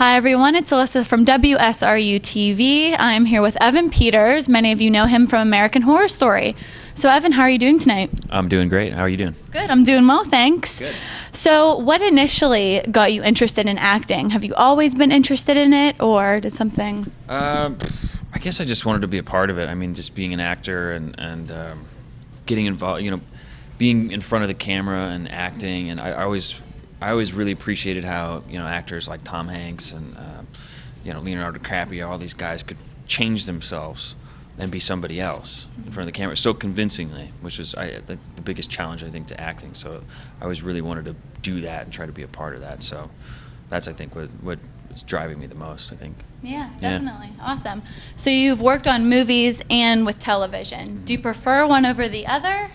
Hi everyone, it's Alyssa from WSRU-TV. I'm here with Evan Peters. Many of you know him from American Horror Story. So Evan, how are you doing tonight? I'm doing great. How are you doing? Good, I'm doing well, thanks. Good. So what initially got you interested in acting? Have you always been interested in it, or did something... I guess I just wanted to be a part of it. I mean, just being an actor and getting involved, being in front of the camera and acting. And I always really appreciated how, actors like Tom Hanks and, Leonardo DiCaprio, all these guys could change themselves and be somebody else in front of the camera so convincingly, which was the biggest challenge, I think, to acting. So I always really wanted to do that and try to be a part of that. So that's, I think, what is driving me the most, I think. Yeah, definitely. Yeah. Awesome. So you've worked on movies and with television. Do you prefer one over the other?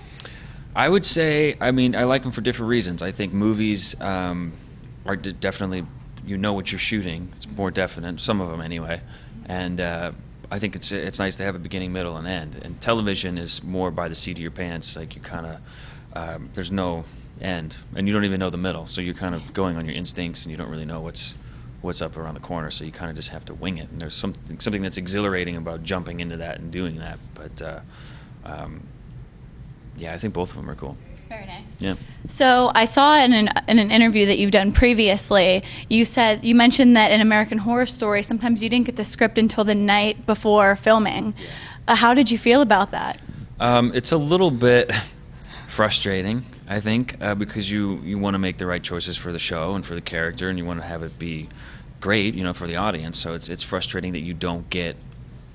I would say, I like them for different reasons. I think movies are definitely, what you're shooting. It's more definite, some of them anyway. And I think it's nice to have a beginning, middle, and end. And television is more by the seat of your pants. Like you kind of, there's no end, and you don't even know the middle. So you're kind of going on your instincts, and you don't really know what's up around the corner. So you kind of just have to wing it. And there's something that's exhilarating about jumping into that and doing that. But yeah, I think both of them are cool. Very nice. Yeah. So I saw in an interview that you've done previously, you mentioned that in American Horror Story, sometimes you didn't get the script until the night before filming. Yes. How did you feel about that? It's a little bit frustrating, I think, because you want to make the right choices for the show and for the character, and you want to have it be great, for the audience. So it's frustrating that you don't get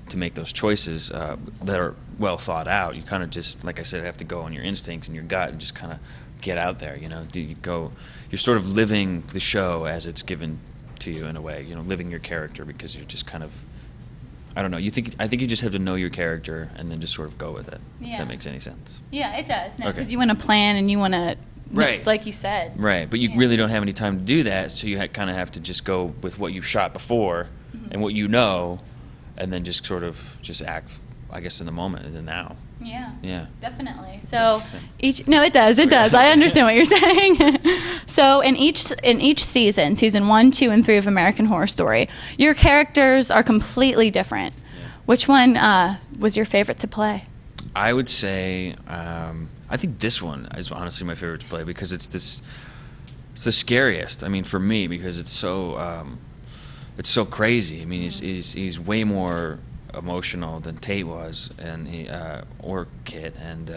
to make those choices that are well thought out. You kind of just, like I said, have to go on your instinct and your gut and just kind of get out there. You're sort of living the show as it's given to you in a way. Living your character, because you're just kind of, I don't know. I think you just have to know your character and then just sort of go with it. Yeah. If that makes any sense. Yeah, it does. No, because you want to plan and you want to, right, like you said. Right, but you really don't have any time to do that, so you kind of have to just go with what you've shot before and what you know. And then just sort of act, I guess, in the moment, in the now. Yeah. Yeah. Definitely. So it does. I understand what you're saying. So in each season 1, 2, and 3 of American Horror Story, your characters are completely different. Yeah. Which one was your favorite to play? I would say I think this one is honestly my favorite to play, because it's the scariest. I mean, for me, because it's so crazy. I mean, he's way more emotional than Tate was, and or Kit, and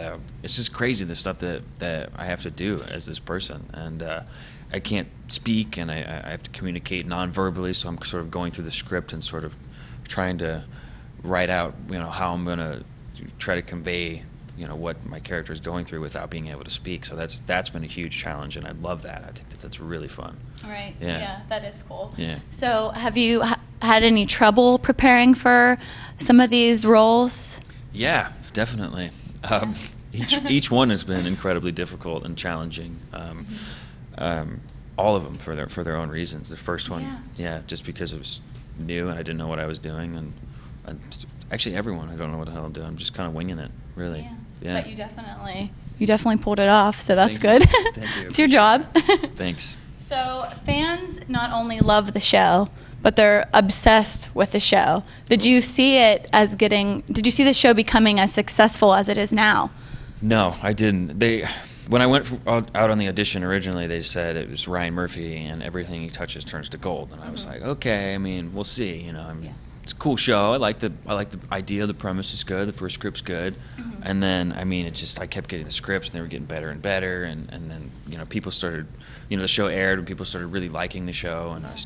it's just crazy the stuff that I have to do as this person, and I can't speak, and I have to communicate non-verbally. So I'm sort of going through the script and sort of trying to write out, how I'm going to try to convey, what my character is going through without being able to speak. So that's been a huge challenge, and I love that. I think that's really fun. Right. Yeah, that is cool. Yeah. So have you had any trouble preparing for some of these roles? Yeah, definitely. Each one has been incredibly difficult and challenging. All of them for their own reasons. The first one, just because it was new and I didn't know what I was doing, and actually everyone, I don't know what the hell I'm doing. I'm just kind of winging it, really. Yeah. But you definitely pulled it off, so that's good. Thank you. It's your job. Thanks. So fans not only love the show, but they're obsessed with the show. Did you see the show becoming as successful as it is now? No, I didn't. When I went out on the audition originally, they said it was Ryan Murphy and everything he touches turns to gold, and I was like, okay, I mean, we'll see. It's a cool show. I like the idea. The premise is good. The first script's good, and then I kept getting the scripts, and they were getting better and better, and then people started, the show aired, and people started really liking the show, and I was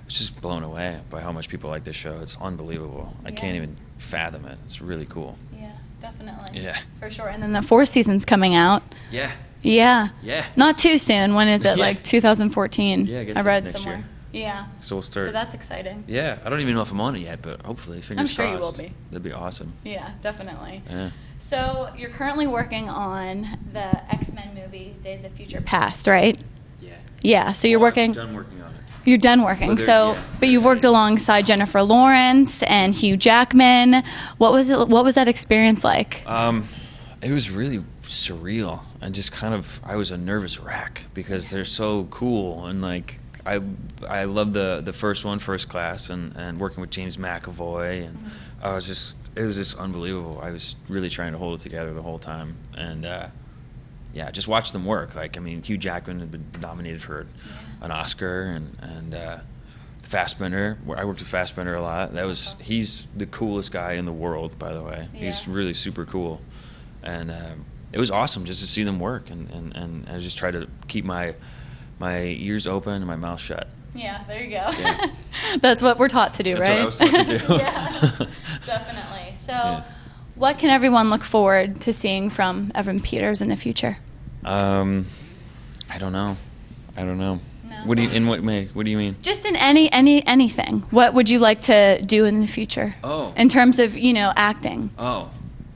just blown away by how much people like this show. It's unbelievable. I can't even fathom it. It's really cool. Yeah, definitely. Yeah, for sure. And then the 4th season's coming out. Yeah. Yeah. Yeah. Not too soon. When is it? Like 2014? Yeah, I guess I read next somewhere. Year. Yeah. So we'll start. So that's exciting. Yeah. I don't even know if I'm on it yet, but hopefully, fingers crossed. I'm sure you will be. That'd be awesome. Yeah, definitely. Yeah. So you're currently working on the X-Men movie, Days of Future Past, right? Yeah. Yeah. So you're working. I'm done working on it. You're done working. But you've worked alongside Jennifer Lawrence and Hugh Jackman. What was that experience like? It was really surreal, and just I was a nervous wreck because they're so cool, and I love the first one, First Class, and working with James McAvoy, and it was just unbelievable. I was really trying to hold it together the whole time, and just watch them work. Like, I mean, Hugh Jackman had been nominated for an Oscar, and Fassbender. I worked with Fassbender a lot. He's the coolest guy in the world, by the way. Yeah. He's really super cool, and it was awesome just to see them work, and I just try to keep my ears open and my mouth shut. Yeah, there you go. Yeah. That's what we're taught to do, right? That's what I was taught to do. Yeah, definitely. So, what can everyone look forward to seeing from Evan Peters in the future? I don't know. No. What do you mean? Just in anything. What would you like to do in the future? Oh. In terms of, acting. Oh.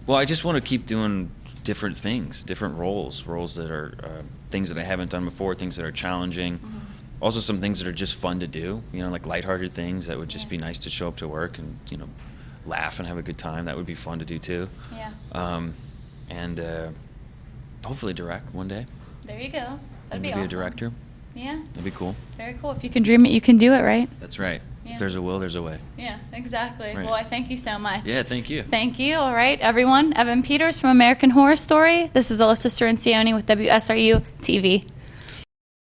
Well, I just want to keep doing different things, different roles that are things that I haven't done before, things that are challenging. Mm-hmm. Also some things that are just fun to do, like lighthearted things that would just be nice to show up to work and, laugh and have a good time. That would be fun to do too. Yeah. And hopefully direct one day. There you go. That'd be awesome. Be a director. Yeah. That'd be cool. Very cool. If you can dream it, you can do it, right? That's right. Yeah. If there's a will, there's a way. Yeah, exactly. Right. Well, I thank you so much. Yeah, thank you. Thank you. All right, everyone. Evan Peters from American Horror Story. This is Alyssa Cirincione with WSRU-TV.